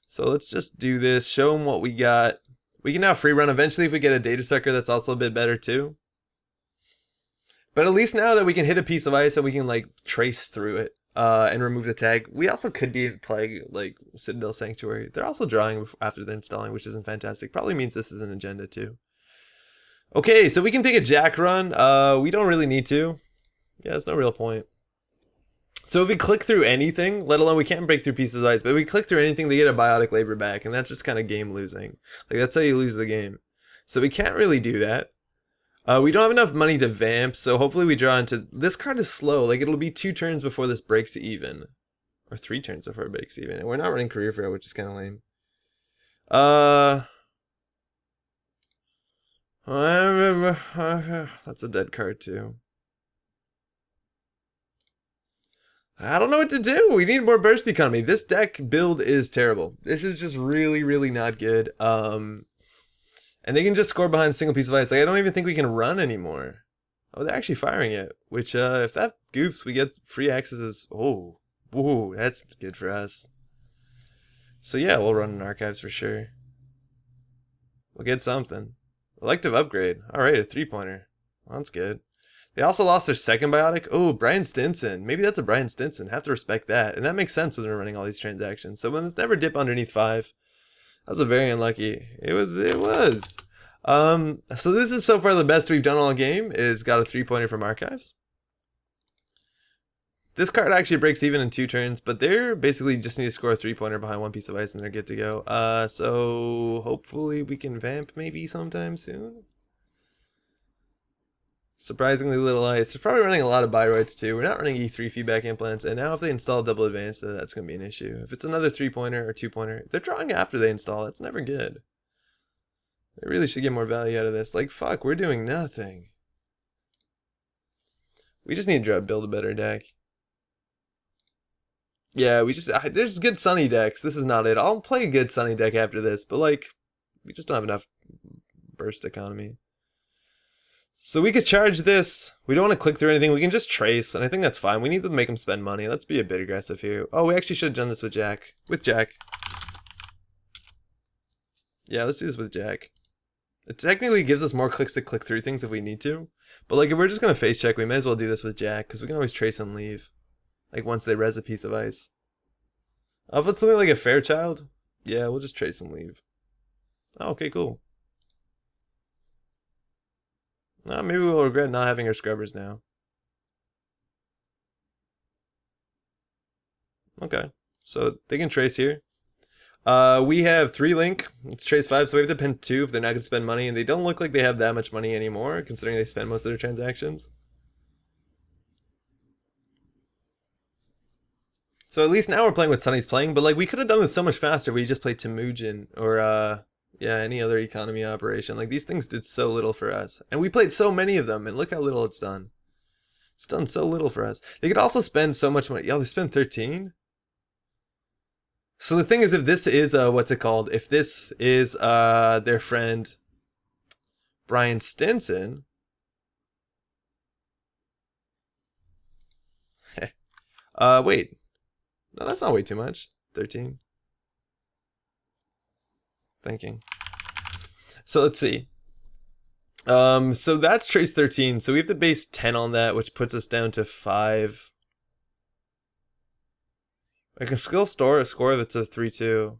So let's just do this, show them what we got. We can now free run eventually if we get a data sucker that's also a bit better too. But at least now that we can hit a piece of ice and we can like trace through it and remove the tag. We also could be playing like Citadel Sanctuary. They're also drawing after the installing, which isn't fantastic. Probably means this is an agenda too. Okay, so we can take a Jack run. We don't really need to. Yeah, there's no real point. So if we click through anything, let alone we can't break through pieces of ice, but if we click through anything, they get a biotic labor back, and that's just kind of game losing. Like, that's how you lose the game. So we can't really do that. We don't have enough money to vamp, so hopefully we draw into... This card is slow. Like, it'll be 2 turns before this breaks even. Or 3 turns before it breaks even. And we're not running Career Fair, which is kind of lame. That's a dead card, too. I don't know what to do. We need more burst economy. This deck build is terrible. This is just really, really not good. And they can just score behind a single piece of ice. Like, I don't even think we can run anymore. Oh, they're actually firing it. Which, if that goofs, we get free accesses. Oh, whoa, that's good for us. So yeah, we'll run in archives for sure. We'll get something. Elective upgrade. All right, a 3-pointer. Well, that's good. They also lost their second biotic. Oh, Brian Stinson. Maybe that's a Brian Stinson. Have to respect that. And that makes sense when they're running all these transactions. So when it's never dip underneath 5. That was a very unlucky. It was. So this is so far the best we've done all game. Is got a 3-pointer from archives. This card actually breaks even in 2 turns, but they're basically just need to score a 3-pointer behind 1 piece of ice and they're good to go. So hopefully we can vamp maybe sometime soon. Surprisingly little ice. They're probably running a lot of Byroids too. We're not running E3 feedback implants, and now if they install double advance, that's going to be an issue. If it's another 3-pointer or 2-pointer, they're drawing after they install. That's never good. They really should get more value out of this. Like, fuck, we're doing nothing. We just need to build a better deck. Yeah, there's good Sunny decks. This is not it. I'll play a good Sunny deck after this, but like, we just don't have enough burst economy. So we could charge this. We don't want to click through anything. We can just trace, and I think that's fine. We need to make them spend money. Let's be a bit aggressive here. Oh, we actually should have done this with Jack. Yeah, let's do this with Jack. It technically gives us more clicks to click through things if we need to. But like, if we're just going to face check, we may as well do this with Jack, because we can always trace and leave. Like, once they res a piece of ice. If it's something like a Fairchild, yeah, we'll just trace and leave. Oh, okay, cool. Maybe we'll regret not having our scrubbers now. Okay, so they can trace here. We have 3 link. Let's trace 5, so we have to pin 2 if they're not going to spend money, and they don't look like they have that much money anymore, considering they spend most of their transactions. So at least now we're playing what Sunny's playing, but like, we could have done this so much faster if we just played Temujin or yeah, any other economy operation. Like, these things did so little for us. And we played so many of them, and look how little it's done. It's done so little for us. They could also spend so much money. Yo, they spend 13? So the thing is, if this is, what's it called? If this is their friend Brian Stinson... wait. No, that's not way too much. 13. Thinking. So let's see. So that's trace 13. So we have to base 10 on that, which puts us down to 5. I can still store a score if it's a 3-2.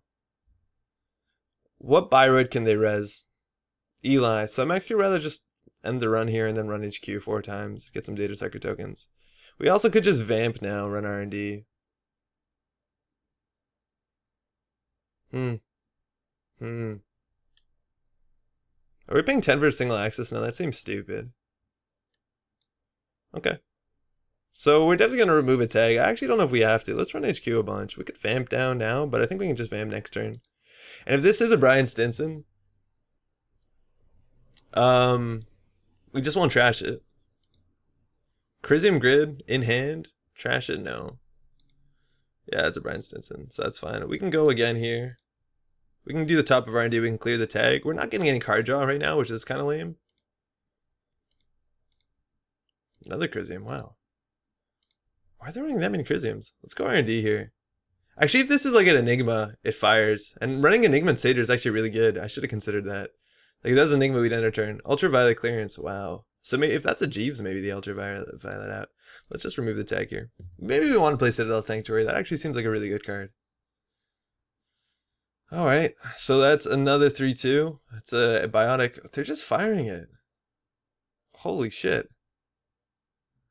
What Byroid can they res? Eli. So I'm actually rather just end the run here and then run HQ 4 times. Get some data sector tokens. We also could just vamp now, run R&D. Are we paying 10 for a single access? No, that seems stupid. Okay. So we're definitely going to remove a tag. I actually don't know if we have to. Let's run HQ a bunch. We could vamp down now, but I think we can just vamp next turn. And if this is a Brian Stinson, we just won't trash it. Crisium Grid in hand. Trash it? No. Yeah, it's a Brian Stinson, so that's fine. We can go again here. We can do the top of R&D. We can clear the tag. We're not getting any card draw right now, which is kind of lame. Another Crisium. Wow. Why are they running that many Crisiums? Let's go R&D here. Actually, if this is like an Enigma, it fires. And running Enigma and Satyr is actually really good. I should have considered that. Like, if that was Enigma, we'd end our turn. Ultraviolet clearance. Wow. So maybe if that's a Jeeves, maybe the Ultraviolet out. Let's just remove the tag here. Maybe we want to play Citadel Sanctuary. That actually seems like a really good card. Alright, so that's another 3-2. It's a biotic. They're just firing it. Holy shit.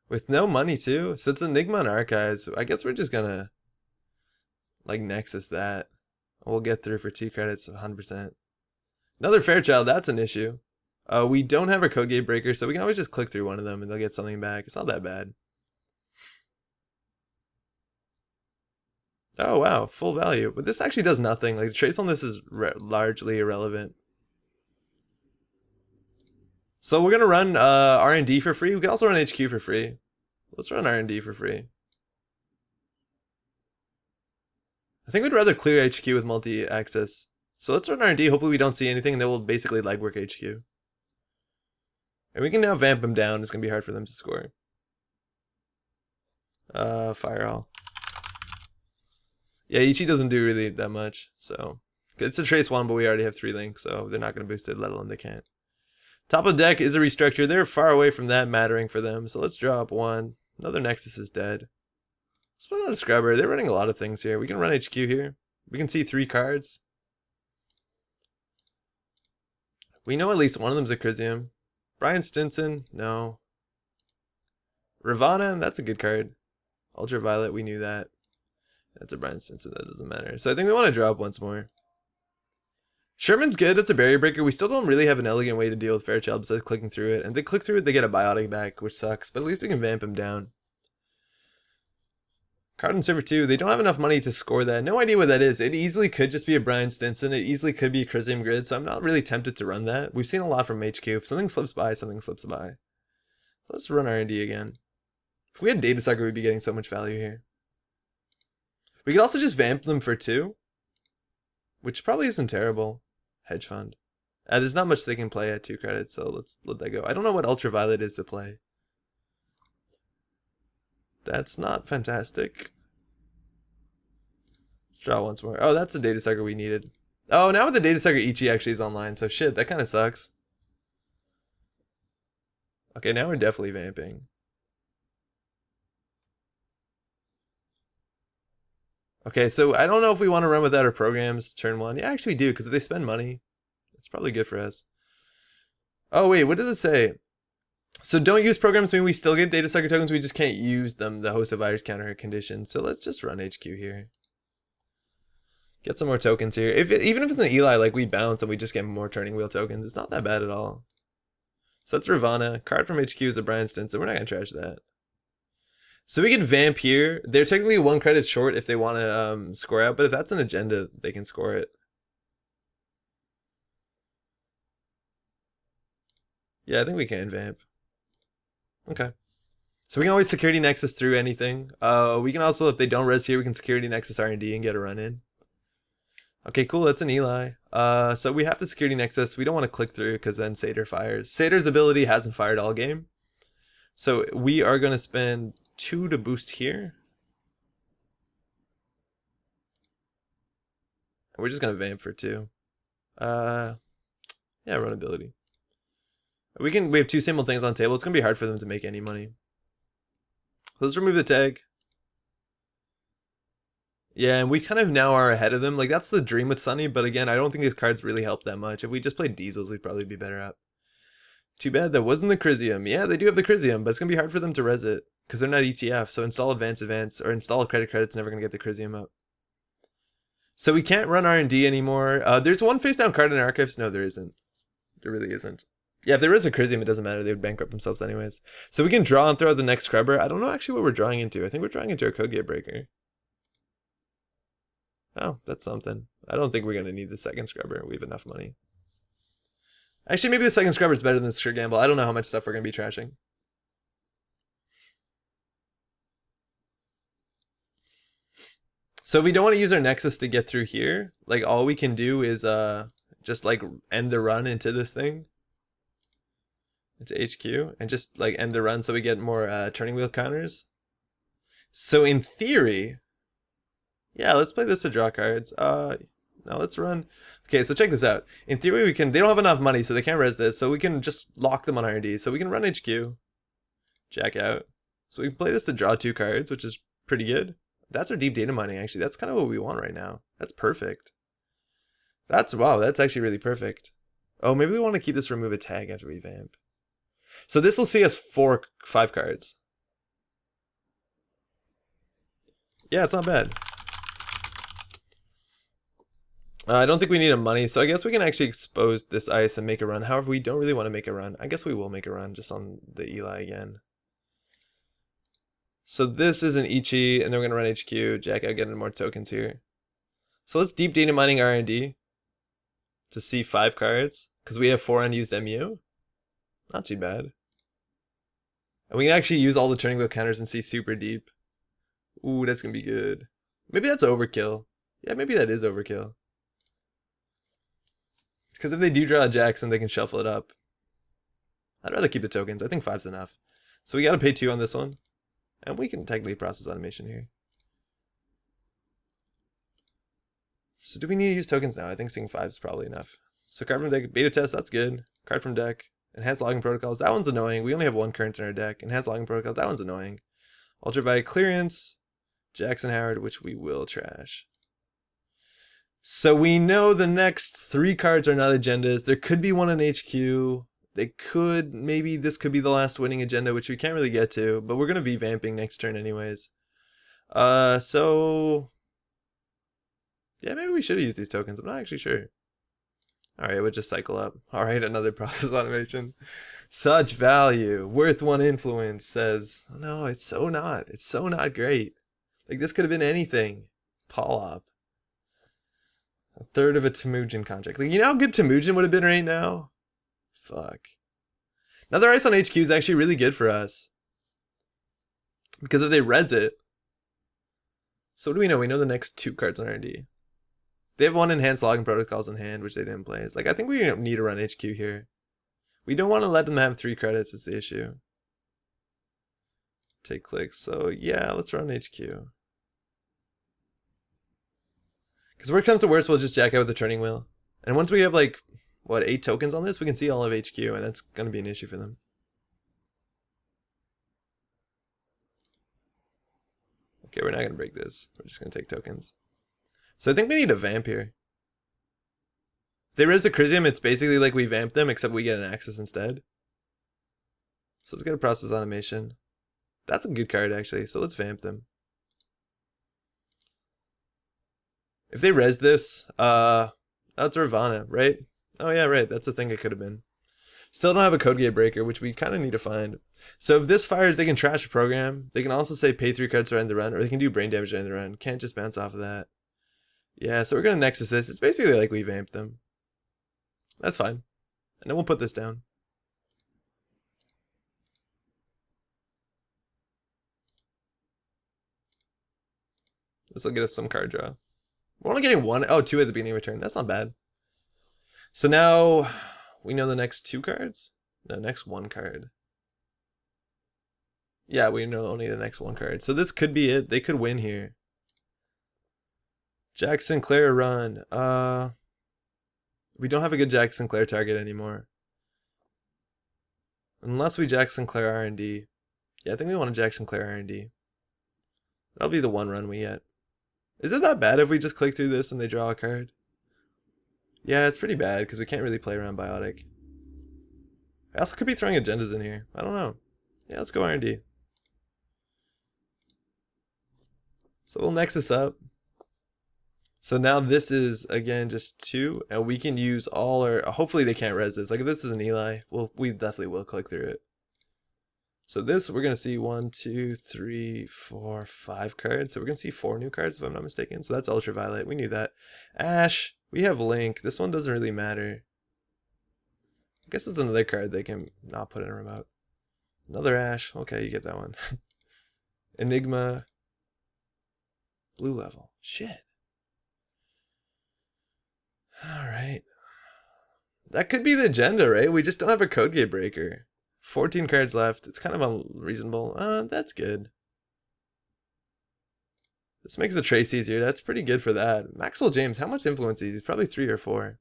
With no money too? So it's Enigma and Archives. I guess we're just gonna like Nexus that. We'll get through for 2 credits, 100%. Another Fairchild, that's an issue. We don't have our code gate breaker, so we can always just click through one of them and they'll get something back. It's not that bad. Oh wow, full value. But this actually does nothing. Like, the trace on this is largely irrelevant. So we're gonna run R&D for free. We can also run HQ for free. Let's run R&D for free. I think we'd rather clear HQ with multi-access. So let's run R&D. Hopefully we don't see anything, and then we'll basically legwork HQ. And we can now vamp them down. It's gonna be hard for them to score. Fire all. Yeah, Ichi doesn't do really that much, so it's a trace 1, but we already have 3 links, so they're not gonna boost it, let alone they can't. Top of deck is a restructure. They're far away from that mattering for them. So let's draw up one. Another Nexus is dead. Let's put on a Scrubber. They're running a lot of things here. We can run HQ here. We can see 3 cards. We know at least one of them's a Crisium. Brian Stinson, no. Ravana, that's a good card. Ultraviolet, we knew that. That's a Brian Stinson, that doesn't matter. So I think we want to draw up once more. Sherman's good, that's a barrier breaker. We still don't really have an elegant way to deal with Fairchild besides clicking through it. And if they click through it, they get a biotic back, which sucks. But at least we can vamp him down. Card on server 2, they don't have enough money to score that. No idea what that is. It easily could just be a Brian Stinson. It easily could be a Crisium Grid, so I'm not really tempted to run that. We've seen a lot from HQ. If something slips by, something slips by. Let's run R&D again. If we had Data Sucker, we'd be getting so much value here. We could also just vamp them for 2, which probably isn't terrible. Hedge Fund. There's not much they can play at 2 credits, so let's let that go. I don't know what Ultraviolet is to play. That's not fantastic. Let's draw once more. Oh, that's the Data Sucker we needed. Oh, now with the Data Sucker, Ichi actually is online, so shit, that kind of sucks. Okay, now we're definitely vamping. Okay, so I don't know if we want to run without our programs turn 1. Yeah, actually we do, because if they spend money, it's probably good for us. Oh, wait, what does it say? So don't use programs mean we still get Data Sucker tokens, we just can't use them, the host of virus counter condition. So let's just run HQ here. Get some more tokens here. Even if it's an Eli, like we bounce and we just get more turning wheel tokens, it's not that bad at all. So that's Ravana. Card from HQ is a Brian Stinson. We're not going to trash that. So we can vamp here. They're technically 1 credit short if they want to score out, but if that's an agenda, they can score it. Yeah, I think we can vamp. Okay. So we can always security nexus through anything. We can also, if they don't res here, we can security nexus R&D and get a run in. Okay, cool. That's an Eli. So we have to security nexus. We don't want to click through because then Satyr fires. Satyr's ability hasn't fired all game. So we are going to spend 2 to boost here. And we're just going to vamp for 2. Yeah, run ability. We have 2 simultaneous on the table. It's going to be hard for them to make any money. Let's remove the tag. Yeah, and we kind of now are ahead of them. Like, that's the dream with Sunny, but again, I don't think these cards really help that much. If we just played Diesels, we'd probably be better up. Too bad that wasn't the Crisium. Yeah, they do have the Crisium, but it's going to be hard for them to res it, because they're not ETF, so install advance, or install credit's never going to get the Crisium up. So we can't run R&D anymore. There's 1 face down card in Archives. No, there isn't. There really isn't. Yeah, if there is a Crisium, it doesn't matter. They would bankrupt themselves anyways. So we can draw and throw out the next Scrubber. I don't know actually what we're drawing into. I think we're drawing into our Code Gate Breaker. Oh, that's something. I don't think we're going to need the second Scrubber. We have enough money. Actually, maybe the second Scrubber is better than the Sure Gamble. I don't know how much stuff we're going to be trashing. So if we don't want to use our Nexus to get through here, like all we can do is just like end the run into this thing. Into HQ. And just like end the run so we get more turning wheel counters. So in theory... Yeah, let's play this to draw cards. Now let's run. Okay, so check this out. In theory, they don't have enough money, so they can't res this. So we can just lock them on R&D. So we can run HQ. Jack out. So we can play this to draw 2 cards, which is pretty good. That's our deep data mining, actually. That's kind of what we want right now. That's perfect. Wow, that's actually really perfect. Oh, maybe we want to keep this remove a tag after we vamp. So this will see us 5 cards. Yeah, it's not bad. I don't think we need a money, so I guess we can actually expose this ice and make a run. However, we don't really want to make a run. I guess we will make a run just on the Eli again. So this is an Ichi, and then we're going to run HQ, jack out, getting more tokens here. So let's deep data mining R&D to see 5 cards, because we have 4 unused MU. Not too bad. And we can actually use all the turning wheel counters and see super deep. Ooh, that's going to be good. Maybe that's overkill. Yeah, maybe that is overkill. Because if they do draw a Jackson, they can shuffle it up. I'd rather keep the tokens. I think 5's enough. So we got to pay 2 on this one. And we can technically process automation here. So do we need to use tokens now? I think seeing 5 is probably enough. So card from deck, beta test, that's good. Card from deck. Enhanced logging protocols, that one's annoying. We only have one current in our deck. Enhanced logging protocols, that one's annoying. Ultraviolet clearance, Jackson Howard, which we will trash. So we know the next 3 cards are not agendas. There could be one in HQ. They could, maybe this could be the last winning agenda, which we can't really get to, but we're going to be vamping next turn anyways. So yeah, maybe we should have used these tokens. I'm not actually sure. All right, we'll just cycle up. All right, another process automation. Such value, worth 1 influence, says, oh, no, it's so not great. Like, this could have been anything. Polop. A third of a Temujin contract. Like, you know how good Temujin would have been right now? Fuck. Another ice on HQ is actually really good for us. Because if they res it. So what do we know? We know the next 2 cards on R&D. They have 1 enhanced logging protocols in hand, which they didn't play. It's like, I think we need to run HQ here. We don't want to let them have 3 credits is the issue. Take clicks. So yeah, let's run HQ. Because worst comes to worst, we'll just jack out with the turning wheel. And once we have like, what, 8 tokens on this, we can see all of HQ, and that's going to be an issue for them. Okay, we're not going to break this. We're just going to take tokens. So I think we need a vamp here. If they res the Crisium, it's basically like we vamp them, except we get an Axis instead. So let's get a process automation. That's a good card, actually, so let's vamp them. If they res this, that's Ravana, right? Oh yeah, right, that's the thing it could have been. Still don't have a code gate breaker, which we kind of need to find. So if this fires, they can trash a program. They can also say pay 3 cards to end the run, or they can do brain damage to end the run. Can't just bounce off of that. Yeah, so we're going to Nexus this. It's basically like we vamped them. That's fine. And then we'll put this down. This will get us some card draw. We're only getting 1. Oh, 2 at the beginning of return. That's not bad. So now we know the next 2 cards? No, next 1 card. Yeah, we know only the next 1 card. So this could be it. They could win here. Jack Sinclair run. We don't have a good Jack Sinclair target anymore. Unless we Jack Sinclair R&D. Yeah, I think we want to Jack Sinclair R&D. That'll be the 1 run we get. Is it that bad if we just click through this and they draw a card? Yeah, it's pretty bad because we can't really play around Biotic. I also could be throwing agendas in here. I don't know. Yeah, let's go R&D. So we'll Nexus up. So now this is, again, just 2, and we can use all our, hopefully they can't res this. Like if this is an Eli, we definitely will click through it. So this, we're going to see 1, 2, 3, 4, 5 cards. So we're going to see 4 new cards if I'm not mistaken. So that's Ultraviolet. We knew that. Ash, we have Link. This one doesn't really matter. I guess it's another card they can not put in a remote. Another Ash. Okay, you get that one. Enigma. Blue level. Shit. Alright. That could be the agenda, right? We just don't have a code gate breaker. 14 cards left. It's kind of unreasonable. That's good. This makes the trace easier. That's pretty good for that. Maxwell James, how much influence is he? He's probably 3 or 4.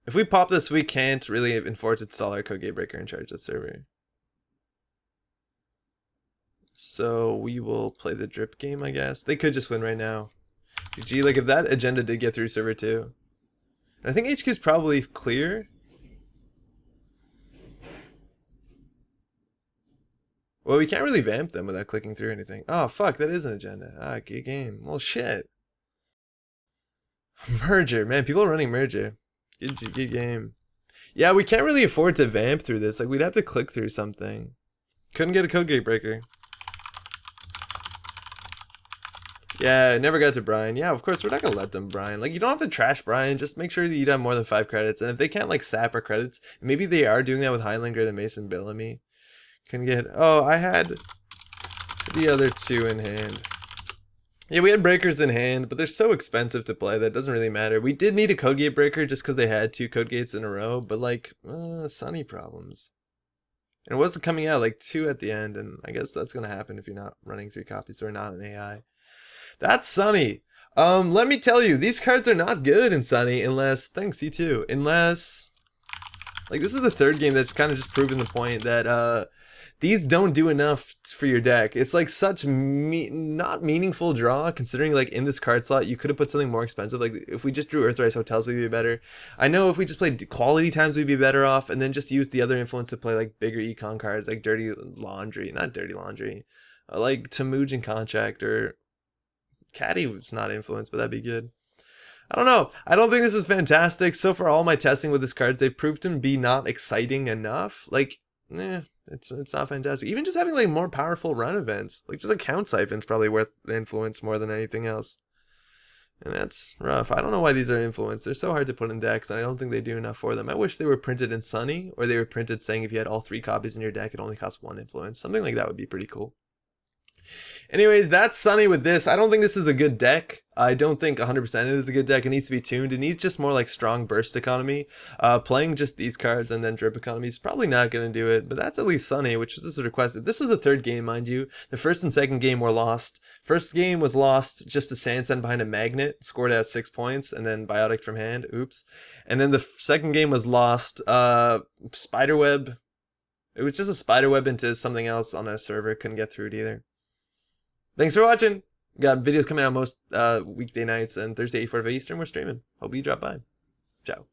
If we pop this, we can't really enforce install our code gate breaker and charge the server. So we will play the drip game, I guess. They could just win right now. GG, like if that agenda did get through server 2. And I think HQ is probably clear. Well, we can't really vamp them without clicking through anything. Oh, fuck, that is an agenda. Ah, good game. Well, shit. Merger. Man, people are running Merger. Good game. Yeah, we can't really afford to vamp through this. Like, we'd have to click through something. Couldn't get a code gate breaker. Yeah, never got to Brian. Yeah, of course, we're not gonna let them Brian. Like, you don't have to trash Brian. Just make sure that you have more than 5 credits. And if they can't, like, sap our credits, maybe they are doing that with Highlander and Mason Bellamy. Can get, oh, I had the other 2 in hand. Yeah, we had breakers in hand, but they're so expensive to play that it doesn't really matter. We did need a code gate breaker just because they had 2 code gates in a row, but like, Sunny problems. And it wasn't coming out, like 2 at the end, and I guess that's gonna happen if you're not running 3 copies or not an AI. That's Sunny. Let me tell you, these cards are not good in Sunny unless, thanks, you too, unless, like, this is the third game that's kind of just proven the point that, these don't do enough for your deck. It's like such not meaningful draw, considering like in this card slot you could have put something more expensive. Like if we just drew Earthrise Hotels, we'd be better. I know if we just played Quality Times, we'd be better off, and then just use the other influence to play like bigger econ cards, like Dirty Laundry, not Dirty Laundry, like Tamuj and Contract, or Caddy was not influenced, but that'd be good. I don't know. I don't think this is fantastic. So far, all my testing with this cards, they've proved to be not exciting enough. Like, it's not fantastic. Even just having like more powerful run events, like just like Count Siphon's probably worth the influence more than anything else. And that's rough. I don't know why these are influenced. They're so hard to put in decks, and I don't think they do enough for them. I wish they were printed in Sunny, or they were printed saying if you had all 3 copies in your deck, it only costs 1 influence. Something like that would be pretty cool. Anyways, that's Sunny with this. I don't think this is a good deck. I don't think 100% it is a good deck. It needs to be tuned. It needs just more like strong burst economy. Playing just these cards and then drip economy is probably not going to do it, but that's at least Sunny, which is requested. This is the third game, mind you. The first and second game were lost. First game was lost just to Sand Send behind a magnet, scored at 6 points, and then Biotic from hand. Oops. And then the second game was lost. Spiderweb. It was just a spiderweb into something else on a server. Couldn't get through it either. Thanks for watching. Got videos coming out most weekday nights, and Thursday 8:45 Eastern we're streaming. Hope you drop by. Ciao.